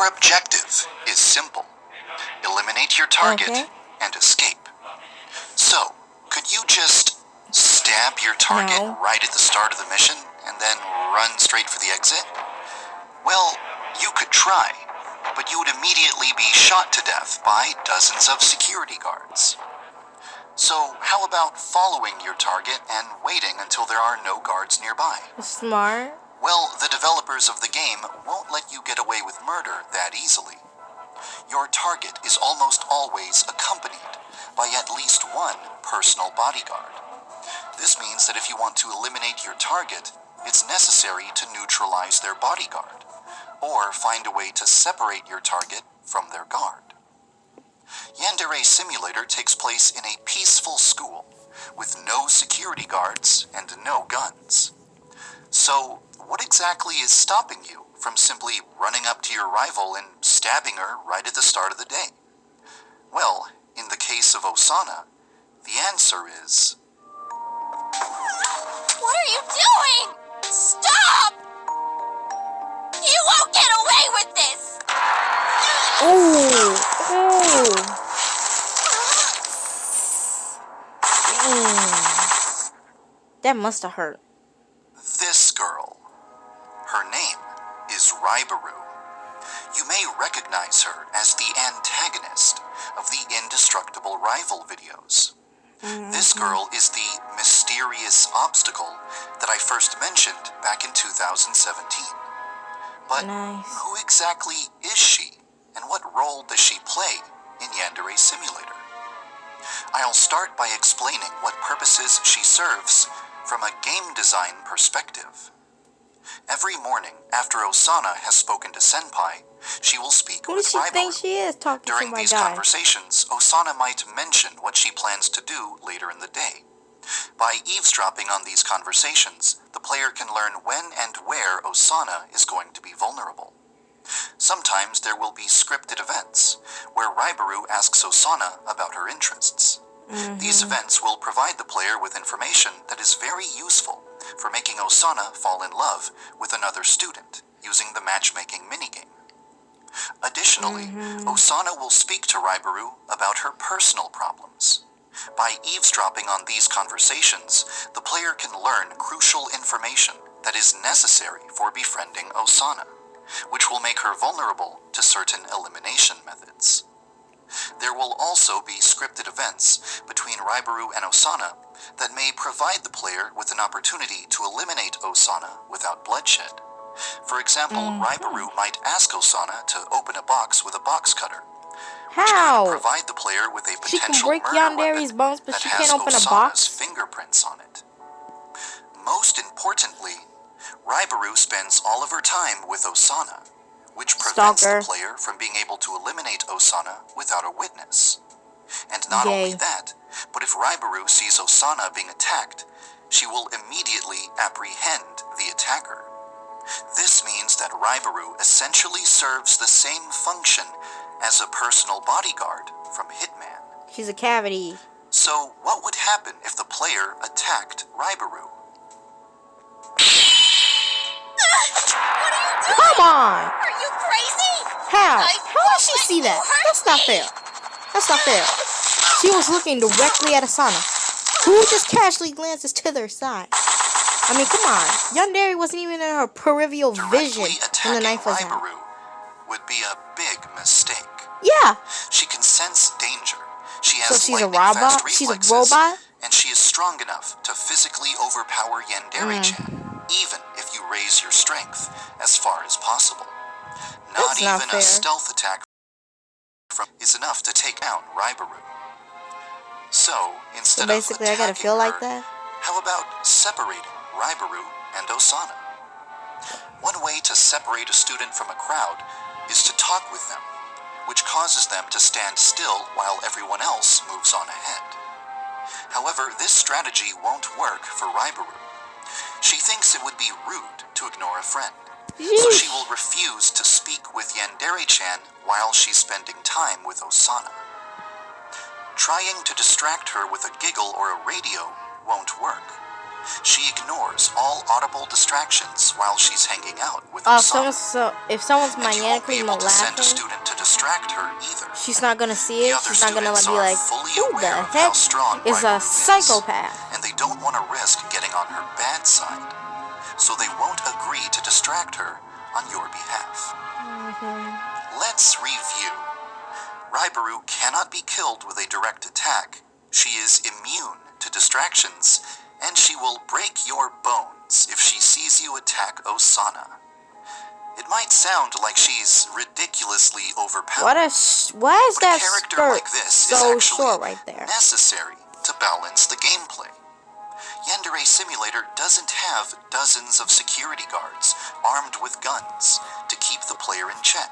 Your objective is simple. Eliminate your target and escape. So, could you just stab your target right at the start of the mission and then run straight for the exit? Well, you could try, but you would immediately be shot to death by dozens of security guards. So, how about following your target and waiting until there are no guards nearby? Smart. Well, the developers of the game won't let you get away with murder that easily. Your target is almost always accompanied by at least one personal bodyguard. This means that if you want to eliminate your target, it's necessary to neutralize their bodyguard, or find a way to separate your target from their guard. Yandere Simulator takes place in a peaceful school, with no security guards and no guns. So, what exactly is stopping you from simply running up to your rival and stabbing her right at the start of the day? Well, in the case of Osana, the answer is... What are you doing? Stop! You won't get away with this! Ooh! That must have hurt. This girl. Her name is Raiburu. You may recognize her as the antagonist of the Indestructible Rival videos. This girl is the mysterious obstacle that I first mentioned back in 2017. But who exactly is she, and what role does she play in Yandere Simulator? I'll start by explaining what purposes she serves from a game design perspective. Every morning after Osana has spoken to Senpai, she will speak with Raiburu. Who does she think she is talking During to my these guy? conversations, Osana might mention what she plans to do later in the day. By eavesdropping on these conversations, the player can learn when and where Osana is going to be vulnerable. Sometimes there will be scripted events, where Raiburu asks Osana about her interests. These events will provide the player with information that is very useful for making Osana fall in love with another student using the matchmaking minigame. Additionally, Osana will speak to Raiburu about her personal problems. By eavesdropping on these conversations, the player can learn crucial information that is necessary for befriending Osana, which will make her vulnerable to certain elimination methods. There will also be scripted events between Raiburu and Osana that may provide the player with an opportunity to eliminate Osana without bloodshed. For example, Raiburu might ask Osana to open a box with a box cutter, which could provide the player with a potential She can break Yandere's bones, but she can't open a box? Fingerprints on it. Most importantly, Raiburu spends all of her time with Osana, which prevents the player from being able to eliminate Osana without a witness. And not only that, but if Raiburu sees Osana being attacked, she will immediately apprehend the attacker. This means that Raiburu essentially serves the same function as a personal bodyguard from Hitman. She's a cavity. So, what would happen if the player attacked Raiburu? Come on! Are you crazy? How? How did she see that? That's not fair. That's not fair. She was looking directly at Asana, who just casually glances to their side. I mean, come on. Yandere wasn't even in her peripheral vision when the knife was out. Would be a big mistake. Yeah. She can sense danger. She has she's a robot? She's a robot? And she is strong enough to physically overpower Yandere-chan, even if you raise your strength as far as possible. Not even a stealth attack is enough to take down Raiburu. So, instead of attacking I gotta feel like her, that? how about separating Raiburu and Osana? One way to separate a student from a crowd is to talk with them, which causes them to stand still while everyone else moves on ahead. However, this strategy won't work for Raiburu. She thinks it would be rude to ignore a friend, so she will refuse to speak with Yandere-chan while she's spending time with Osana. Trying to distract her with a giggle or a radio won't work. She ignores all audible distractions while she's hanging out with Oh, Osana. if someone's And you won't be maniacally able to send a laughing, student to distract her either. she's not gonna see The it. other She's not gonna students be are like, fully who the aware of how heck strong is a Raiburu psychopath? and they don't want to risk getting on her bad side, so they won't agree to distract her on your behalf. Let's review. Raiburu cannot be killed with a direct attack. She is immune to distractions, and she will break your bones if she sees you attack Osana. It might sound like she's ridiculously overpowered. Why is but that a character skirt like this is so actually short right there? necessary to balance the gameplay. Yandere Simulator doesn't have dozens of security guards armed with guns to keep the player in check.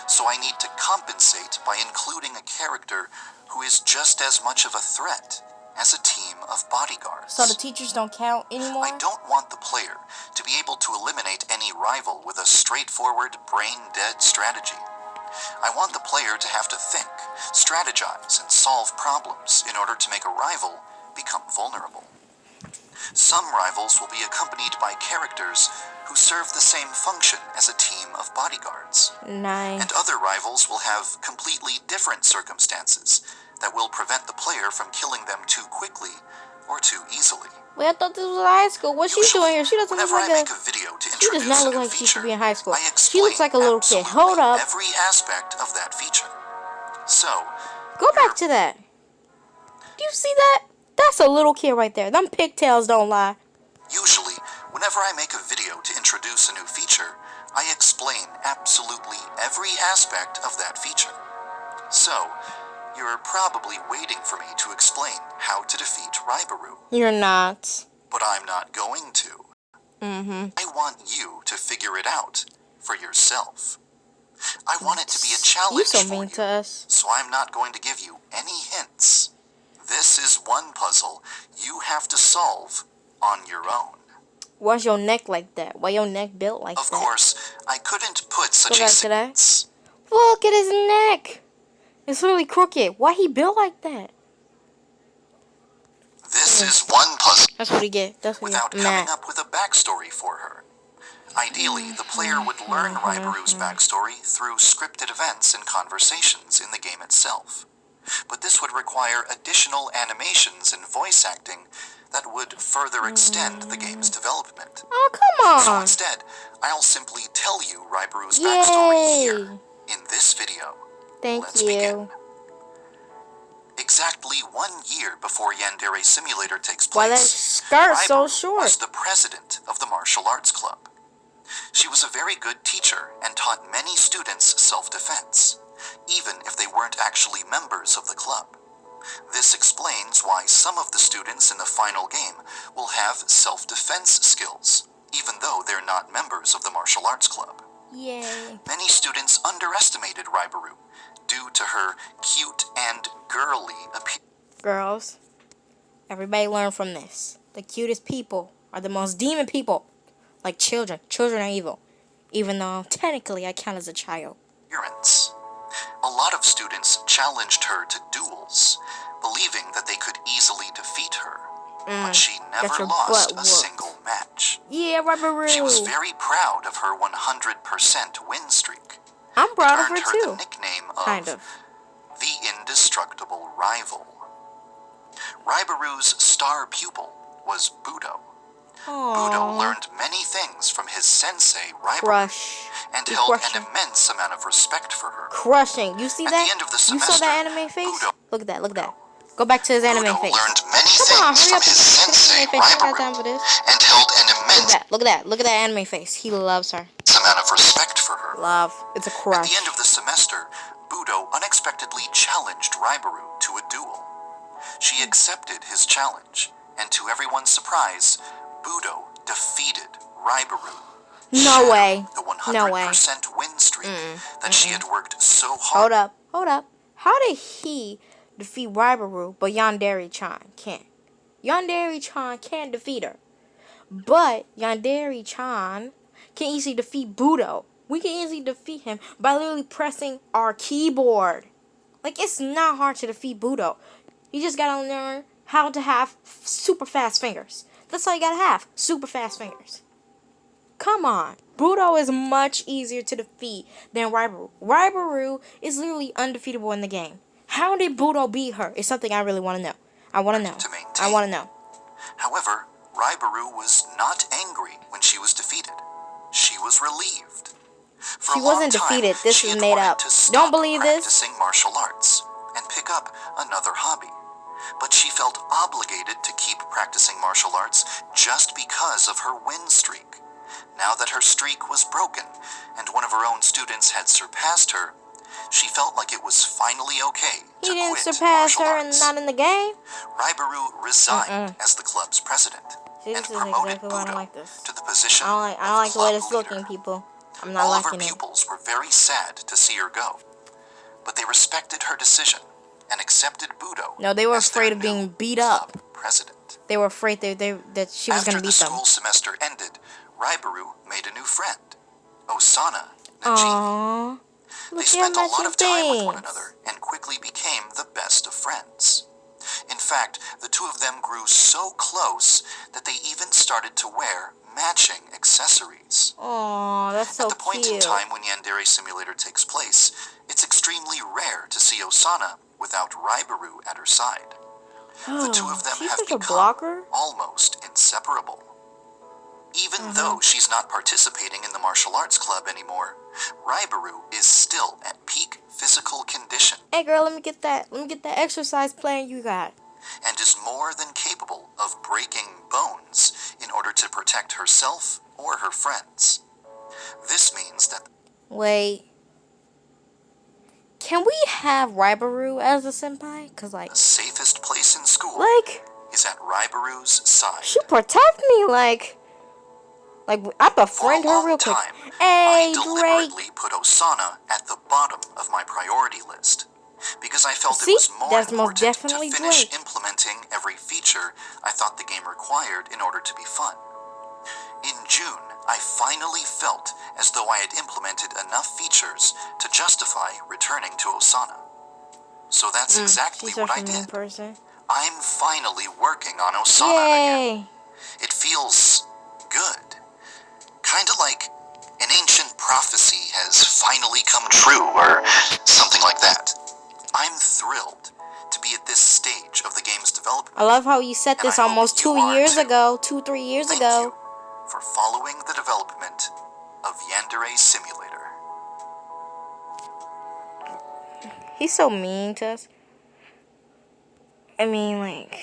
So I need to compensate by including a character who is just as much of a threat as a team of bodyguards. So the teachers don't count anymore? I don't want the player to be able to eliminate any rival with a straightforward, brain-dead strategy. I want the player to have to think, strategize, and solve problems in order to make a rival become vulnerable. Some rivals will be accompanied by characters who serve the same function as a team of bodyguards. Nice. And other rivals will have completely different circumstances that will prevent the player from killing them too quickly or too easily. Wait, I thought this was high school. What's she doing here? She doesn't look Whenever like I make a video to She does introduce not a look new like she should feature, be in high school. I She explain looks like a little kid. absolutely Hold up. every aspect of that feature. So, Go back to that. Do you see that? That's a little kid right there. Them pigtails don't lie. usually, whenever I make a video to introduce a new feature, I explain absolutely every aspect of that feature. So, you're probably waiting for me to explain how to defeat Raiburu, You're not. but I'm not going to. I want you to figure it out for yourself. I want it to be a You challenge so for mean you, to us. so I'm not going to give you any hints. This is one puzzle you have to solve on your own. Why's your neck like that? Why your neck built like Of that? course, I couldn't put such Go a back to that. sequence. Look at his neck. It's literally crooked. Why he built like that? This is one puzzle That's what he get. That's what without he coming get. up with a backstory for her. Ideally, the player would learn Raiburu's backstory through scripted events and conversations in the game itself. But this would require additional animations and voice acting that would further extend the game's development. Oh, come So on. instead, I'll simply tell you Raiburu's backstory Yay. here, in this video. Thank Let's you. begin. Exactly 1 year before Yandere Simulator takes place, Why that skirt so Raiburu short? was the president of the martial arts club. She was a very good teacher and taught many students self-defense, even if they weren't actually members of the club. This explains why some of the students in the final game will have self-defense skills, even though they're not members of the martial arts club. Yay. Many students underestimated Raiburu due to her cute and girly appearance. Girls, everybody learn from this. The cutest people are the most demon people. Like children. Children are evil. Even though technically I count as a child. A lot of students challenged her to duels, believing that they could easily defeat her, but she never your lost butt a whooped. single match. Yeah, Raiburu. She was very proud of her 100% win streak. I'm proud of Earned her her too. the nickname of Kind of. the indestructible rival. Raiburu's star pupil was Budo. Budo Aww. learned many things from his sensei, Raiburu, Crush. and You held crush an him. immense amount of respect for her. Crushing. You see At that? the end of the You saw semester, that anime face? Budo- Look at that. Look at that. Go back to his anime Budo face. learned many Come on, things hurry from up. his sensei, Anime face. I got time Raiburu, for this. and held an Look at immense that. Look at that. Look at that anime face. He loves her. amount of respect for her. Love. It's a At crush. the end of the semester, Budo unexpectedly challenged Raiburu to a duel. She accepted his challenge, and to everyone's surprise, Budo defeated Raiburu. No way. The 100% No way. win streak that she had worked so hard. Hold up. How did he defeat Raiburu, but Yandere-chan can't? Yandere-chan can't defeat her. But Yandere-chan can easily defeat Budo. We can easily defeat him by literally pressing our keyboard. Like, it's not hard to defeat Budo. You just gotta learn how to have super fast fingers. That's all you gotta have. Super fast fingers. Come on. Budo is much easier to defeat than Raiburu. Raiburu is literally undefeatable in the game. How did Budo beat her? It's something I really want to know. I want to know. To maintain. I want to know. However, Raiburu was not angry when she was defeated. She was relieved. For She a long wasn't time, defeated. This she is had made wanted up. to stop Don't believe this. practicing martial arts and pick up another hobby. But she felt obligated to keep practicing martial arts just because of her win streak. Now that her streak was broken and one of her own students had surpassed her, she felt like it was finally okay to He didn't quit surpass martial her and arts. not in the game. Raiburu resigned as the club's president See, and this is promoted exactly why I don't Budo like this. to the position I don't of like the way club this leader. looking, people. I'm not All of her liking it. pupils were very sad to see her go, but they respected her decision and accepted Budo. No, they were as their afraid of new being beat up. club president. They were afraid that she was After gonna the beat them. school semester ended, Raiburu made a new friend, Osana Najimi. Aww. They Look spent a at lot of time with one things. another and quickly became the best of friends. In fact, the two of them grew so close that they even started to wear matching accessories. Aw, that's so At the point in cute. time when Yandere Simulator takes place, it's extremely rare to see Osana without Raiburu at her side. The two of them She's have such a become blocker. almost inseparable. Even though she's not participating in the martial arts club anymore, Raiburu is still at peak physical condition Hey girl, let me get that exercise plan you got. and is more than capable of breaking bones in order to protect herself or her friends. This means that Wait. Can we have Raiburu as a senpai? Cause the safest place in school like is at Raiburu's side. she protect me like I For a befriend her long real quick. time, Hey I Drake. deliberately put Osana at the bottom of my priority list because I felt See? it was more That's most important definitely to finish Drake. implementing every feature I thought the game required in order to be fun. In June, I finally felt as though I had implemented enough features to justify returning to Osana. So that's exactly She's what such I a mean did. person. I'm finally working on Osana again. Yay! It feels good. Kinda like an ancient prophecy has finally come true, or something like that. I'm thrilled to be at this stage of the game's development. I love how you said And this I hope almost you 2 are years too. ago, 2-3 years Thank ago. you for following the development of Yandere Simulator. He's so mean to us. I mean, like,